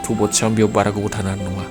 थुबोदसेयाव बेयाव बारा गोबाव थानो हानाय नङा।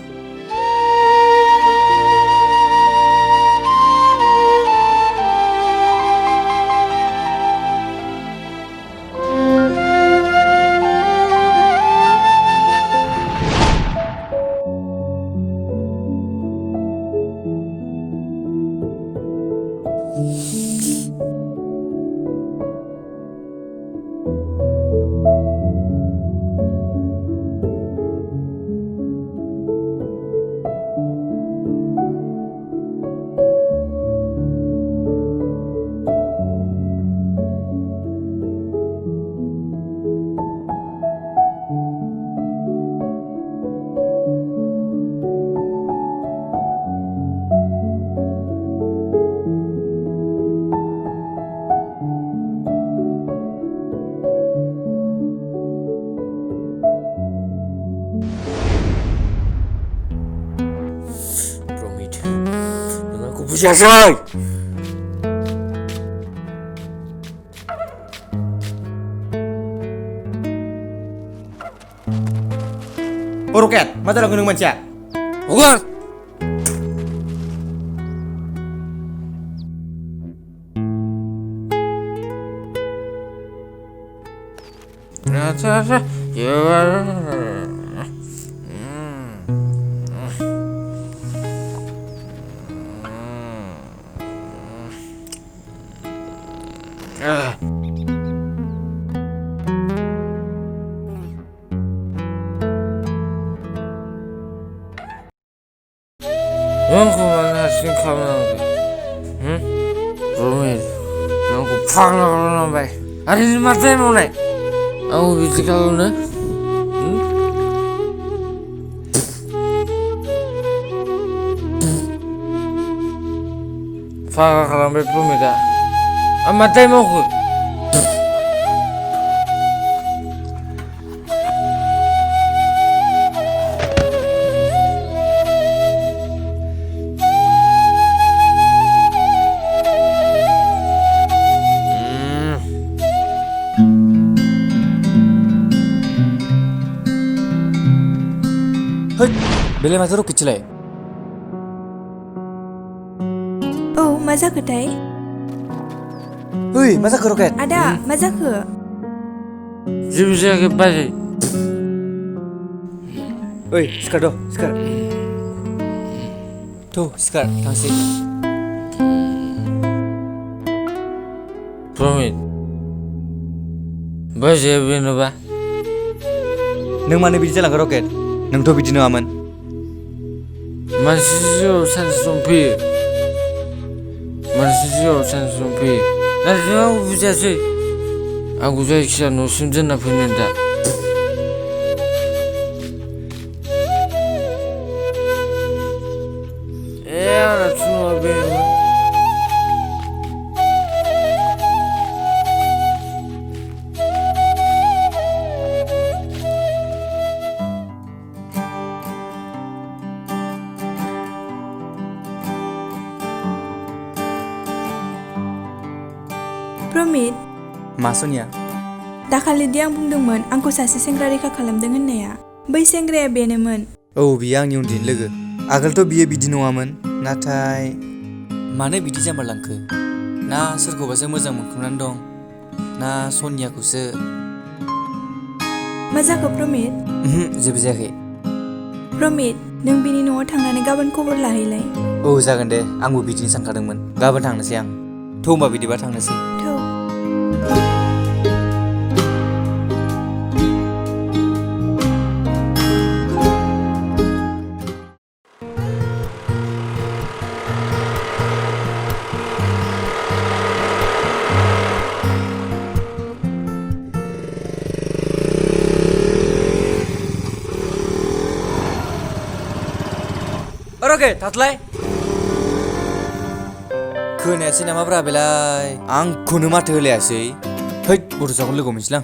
Buziasai! Roket, mata lang gunung manca. Bukan. Aku mana sih kamu nanti? Pramit, aku panggil kamu nanti. Hari ini mati mau naik? Aku bisa kalau na? Panggil kalau naik Pramit ah? Mati mau aku? Beli masa Roket celai. Oh, मा जाखोथाय? Hei, masa ke Roket? Ada, मा जाखो? Jebi jaga balik. Hei, sekar doh, sekar. Tuh, sekar, tangsih. Pramit, baca bina ba? Neng mana biji jalan ke Roket? Neng tuh biji aman. Masih sansumpi, masih sansumpi. Nanti aku bisa sih. Aku jadi kisah nusim jenah peminta. Anak semua bina. Pramit, Ma Soniya. दाखालि दि आं बुंदोंमोन आंखौ सासे सेंग्रा रैखा खालामदों होननाया बै सेंग्राया बेनोमोन। Oh, biyo आंनि उन्दैनि लोगो। आगोलथ' बियो बिदि नङामोन, नाथाय मानो बिदि जामारलांखो? ना सोरखौबासो मोजां मोनखुमानानै दं, ना सनियाखौसो? मा जाखो Pramit? जेबो जायाखै। Pramit, नों बिनि न'आव थांनानै गाबोन खबर लाहैलाय। औ जागोन दे, आंबो बिदिनो सानखादोंमोन। गाबोन थांनोसै आं। थ' होमबा बिदिबा थांनोसै। थौ। Roket, थाथलाय। खोनायासै नामाब्रा बेलाय? आंखौनो माथो होलायासै। हैद, बड'साखौ लोगो मोनसैलां।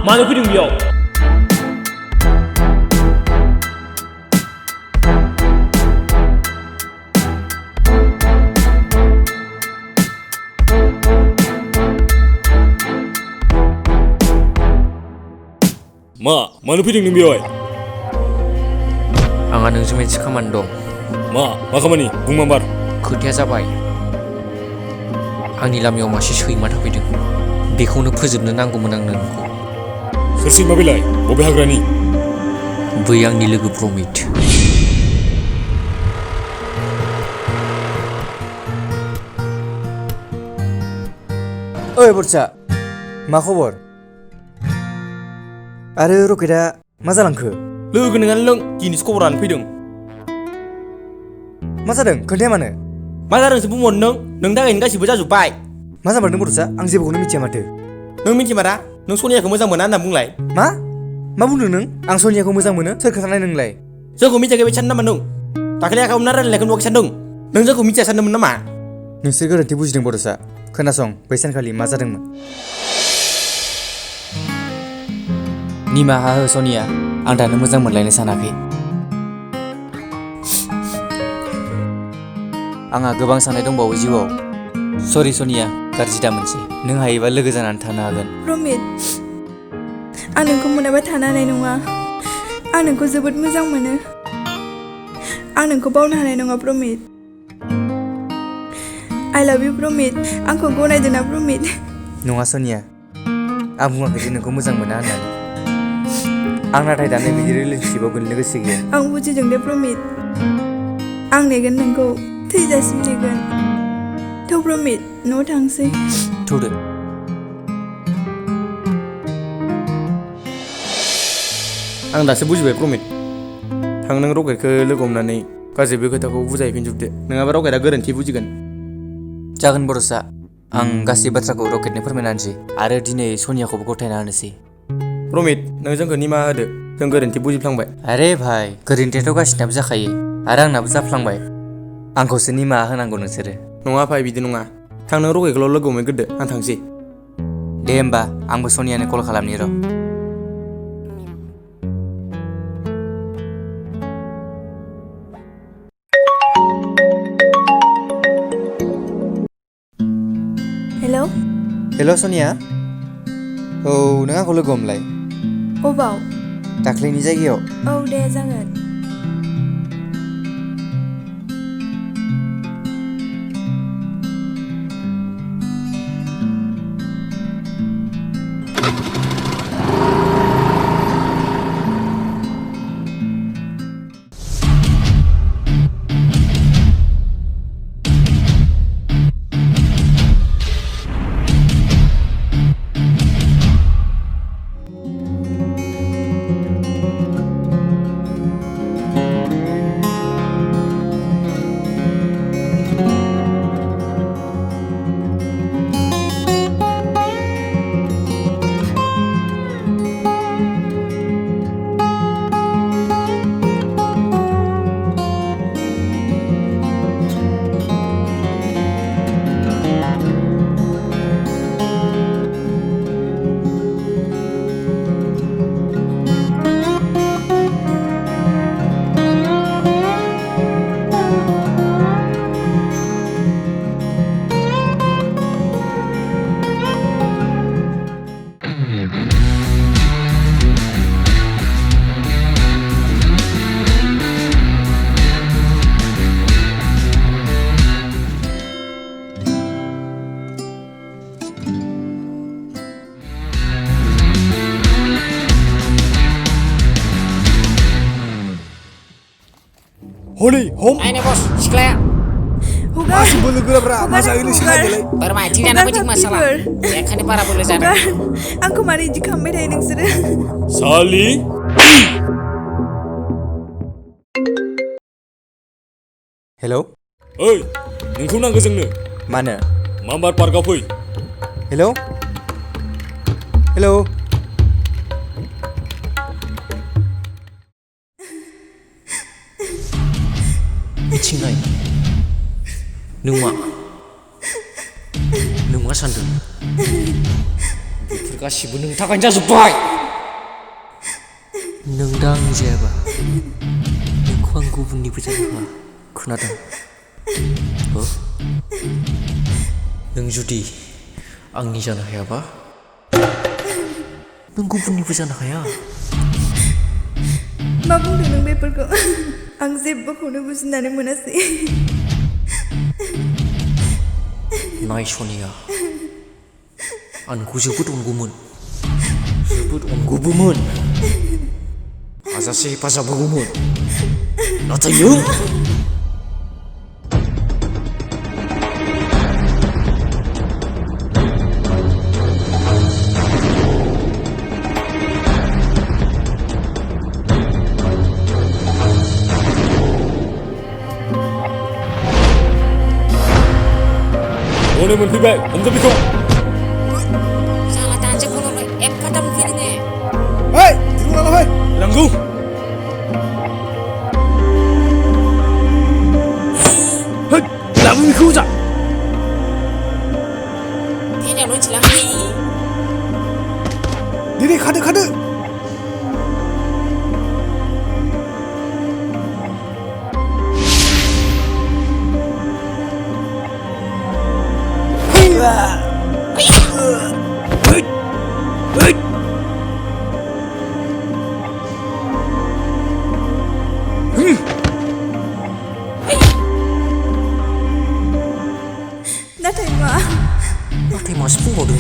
मानो फैदों बेयाव? मानो फैदों नों बेयावहाय? आंहा नोंजों मोनसे खामानि दं। मा खामानि? बुं माबार। खोथाया जाबाय आंनि लामायाव मासे सैमा थाफैदों। बेखौनो फोजोबनो नांगौमोन आंनो नोंखौ। सोर सैमा बेलाय? बबे हाग्रानि? बै आंनि लोगो प्रमित। ओइ बरसा, मा खबर? आरो रकेटआ मा जालांखो? लोगो नोङानो लों, दिनैसो खबरानो फैदों। मा जादों? खोन्थाया मानो? मा जादोंसो बुंहर नोंनि थाखायनो गासिबो जाजोब्बाय। मा जामारदों बरसा? आं जेबोखौनो मिथिया माथो। नों मिथिमारा? नों सनियाखौ मोजां मोना होनना बुंलाय। मा बुंदों नों? आं सनियाखौ मोजां मोनो? सोर खोन्थानाय नोंलाय? जोंखौ मिथियाखै बायदि सानदों नामा नों? दाखालि आखायाव हमना रायलायनायखौ नुवाखै सानदों? नों जोंखौ मिथिया सानदोंमोन नामा? नोंसोर गोरोन्थि बुजिदों बरसा। खोनासं, बै सानखालि मा जादोंमोन। निमाहा हो सनिया, आं दानो मोजां मोनलायनो सानाखै। आंहा गोबां साननाय दंबावो जिउआव। सरि सनिया, गाज्रि दामोनसै। नों हायोबा लोगो जानानै थानो हागोन। प्रमित, आं नोंखौ मोनाबा थानो हानाय नङा। आं नोंखौ जोबोद मोजां मोनो। आं नोंखौ बावनो हानाय नङा प्रमित। I love you प्रमित। आंखौ गनायदो ना प्रमित। नङा सनिया, आं बुङाखै जे नोंखौ मोजां मोना होननानै। आं नाथाय दानो बिदि रिलेसनशिपआव गोलैनो गोसो गैया। आं बुजिदों दे प्रमित। आं नेगोन नोंखौ, थैजासिम नेगोन। थौ प्रमित, न'आव थांसै। थौदो। आं दासो बुजिबाय प्रमित। थां नों रकेटखौ लोगो हमनानै गासैबो खोथाखौ बुजायफिनजोबदो, नङाबा रकेटआ गोरोन्थि बुजिगोन। जागोन बरसा, आं गासै बाथ्राखौ रकेटनो फोरमायना होनोसै आरो दिनै सनियाखौबो गथायना होनोसै। प्रमित, नों जोंखौ निमाहा होदो, जों गोरोन्थि बुजिफ्लांबाय। आरे भाई, गोरोन्थियाथ' गासिनाबो जाखायो आरो आंनाबो जाफ्लांबाय। आंखौसो निमाहा होनांगौ नोंसोरो। नङा भाई, बिदि नङा। थां नों रकेटखौल' लोगो हमहैग्रोदो, आं थांसै। दे होमबा, आंबो सनियानो कल खालामनि र'। हेलौ हेल' सनिया। औ, नों आंखौ लोगो हमलाय। अबाव? दाख्लैनि जायगायाव। औ दे, जागोन। हनै हम। Ayo bos, siklaya. Hugar, Masih boleh gura-gura, masa ini sih Hugar. lagi. Bermain tidak ada banyak masalah. Ya kan para boleh sana. Hugar, आंखौ मारै इदि खालामबाय थायो नोंसोरो? Sali. हेलौ। ओइ, नोंखौ नांगौ जोंनो। मानो? माम्बार पार्कआव फै। हेलौ। हेलौ। मिथिंनाय नों मा सानदों? बेफोर गासिबो नोंनि थाखायनो जाजोब्बाय। नों दा आंनि जायाबा नोंखौ आं गुबुननिबो जानो हाया खोनादों नों जुदि आंनि जानो हायाबा नों गुबुननिबो जानो हाया मा बुंदों नों बेफोरखौ आं जेबोखौनो बुजिनानै मोनासै नाय सनिया आं नोंखौ जोबोद अनगौमोन जोबोद अनगौबोमोन हाजासे हेफाजाब होगौमोन नाथाय नों हनै मोनफैबाय हमदो बेखौ Salah tanjak kalau kata mungkin ini. Hei diruang lah hei langgu hei labu beखौ जा Ini lo cilang ni. diri खादो नाथाय मासो बुंबावदों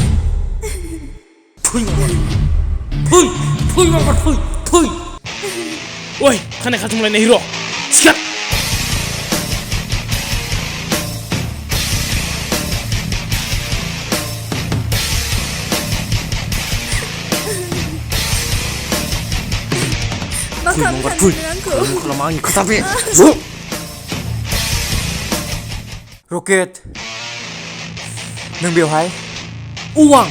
फै माबा फै Woi खानाय खाथुमलायनाय हिर' सिखार मा खालामनो सानदों आंखौ खालामा आंनि खोथा बे ज' रकेट नों बेवहाय आं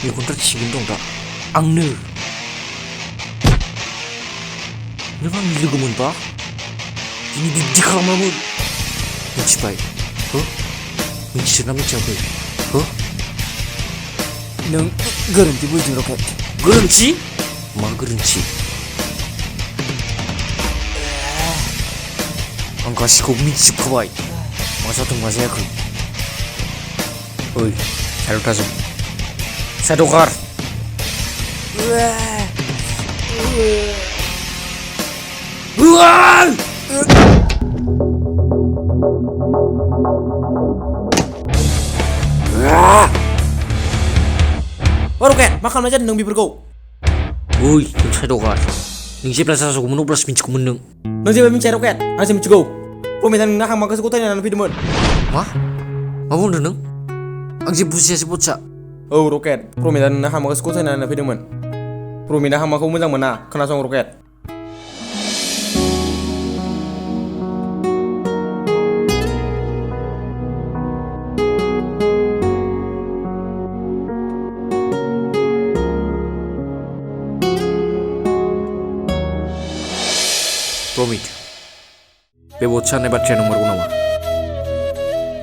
मेगनफ्रा थिगैनो दं दा आंनो नों आंनि लोगो मोनबा दिनै बिब्दि खालामामोन मिथिबाय मिथिदोंना मिथियाखै नों गोरोन्थि बुजिदों रकेट गोरोन्थि मा गोरोन्थि आं गासिखौबो मिथिजोबखाबाय मा जादों मा जायाखै ओइ साइडआव थाजोब साइडआव खार रकेट मा खालामनाय जादों नों बेफोरखौ ओइ नों साइडआव खार नों जेब्ला जाजोबगौमोन अब्लासो मिथिगौमोन नों जेबो मिथिया रकेट आंसो मिथिगौ प्रमिता नोंना हांमाखौसो गथायनानै फैदोंमोन मा बुंदों नों आं जेबो बुजियासै बच्चा औ रकेट प्रमिता नोंना हांमाखौसो गथायनानै फैदोंमोन प्रमिता हांमाखौ मोजां मोना खोनासं रकेट प्रमित बे बच्चा होननाय बाथ्राया नंमारगौ नामा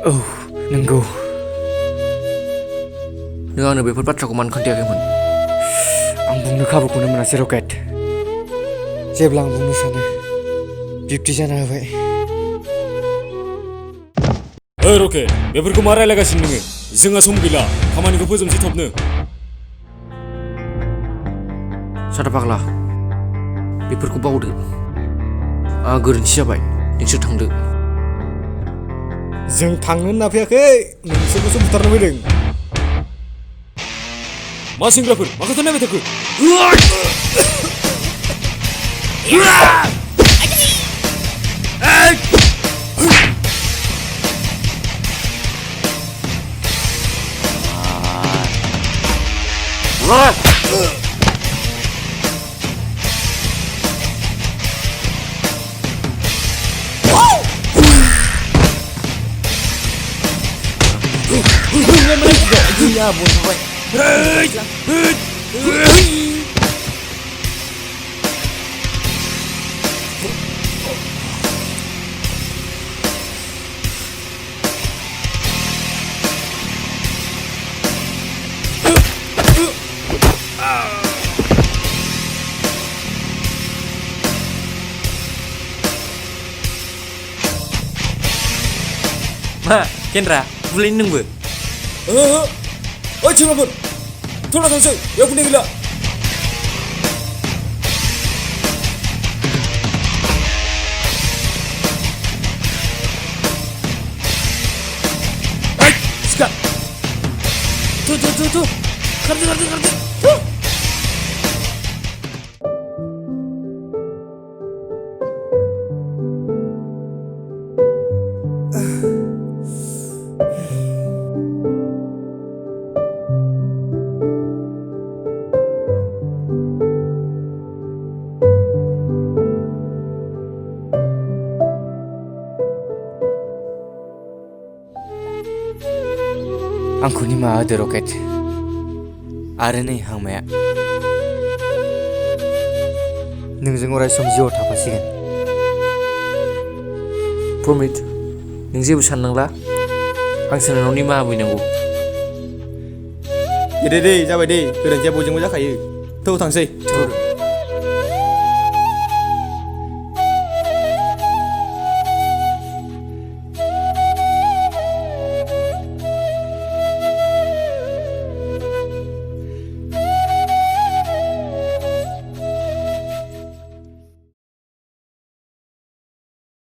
औ नंगौ नों आंनो बेफोर बाथ्राखौ मानो खोन्थायाखैमोन आं बुंनो खाबुखौनो मोनासै रकेट जेब्ला आं बुंनो सानो बिब्दि जाना होबाय ओइ रकेट बेफोरखौ मा रायलायगासिनो नोङो जोंहा सम गैला खामानिखौ फोजोबसै थबनो साथा फाग्ला बेफोरखौ बावदो आंहा गोरोन्थि जाबाय नोंसोर थांदो जों थांनो होनना फैयाखै नोंसोरखौसो बुथारनो फैदों मा सेंग्राफोर मा खोथा नायबाय थाखो मा केन्द्रा बुलायनो नोंबो? ओइ सेंग्राफोर थौना थांसै बेयाव फैनो गैला सिखा थु खारदो आंखौ निमाहा होदो रकेट आरो नै हांमाया नोंजों अराय सम जिउआव थाफासिगोन। प्रमिट नों जेबो साननांला आंसो नोंनाव निमाहा बिनांगौ। दे जाबाय दे गोरोन्थिया बयजोंबो जाखायो थौ थांसै।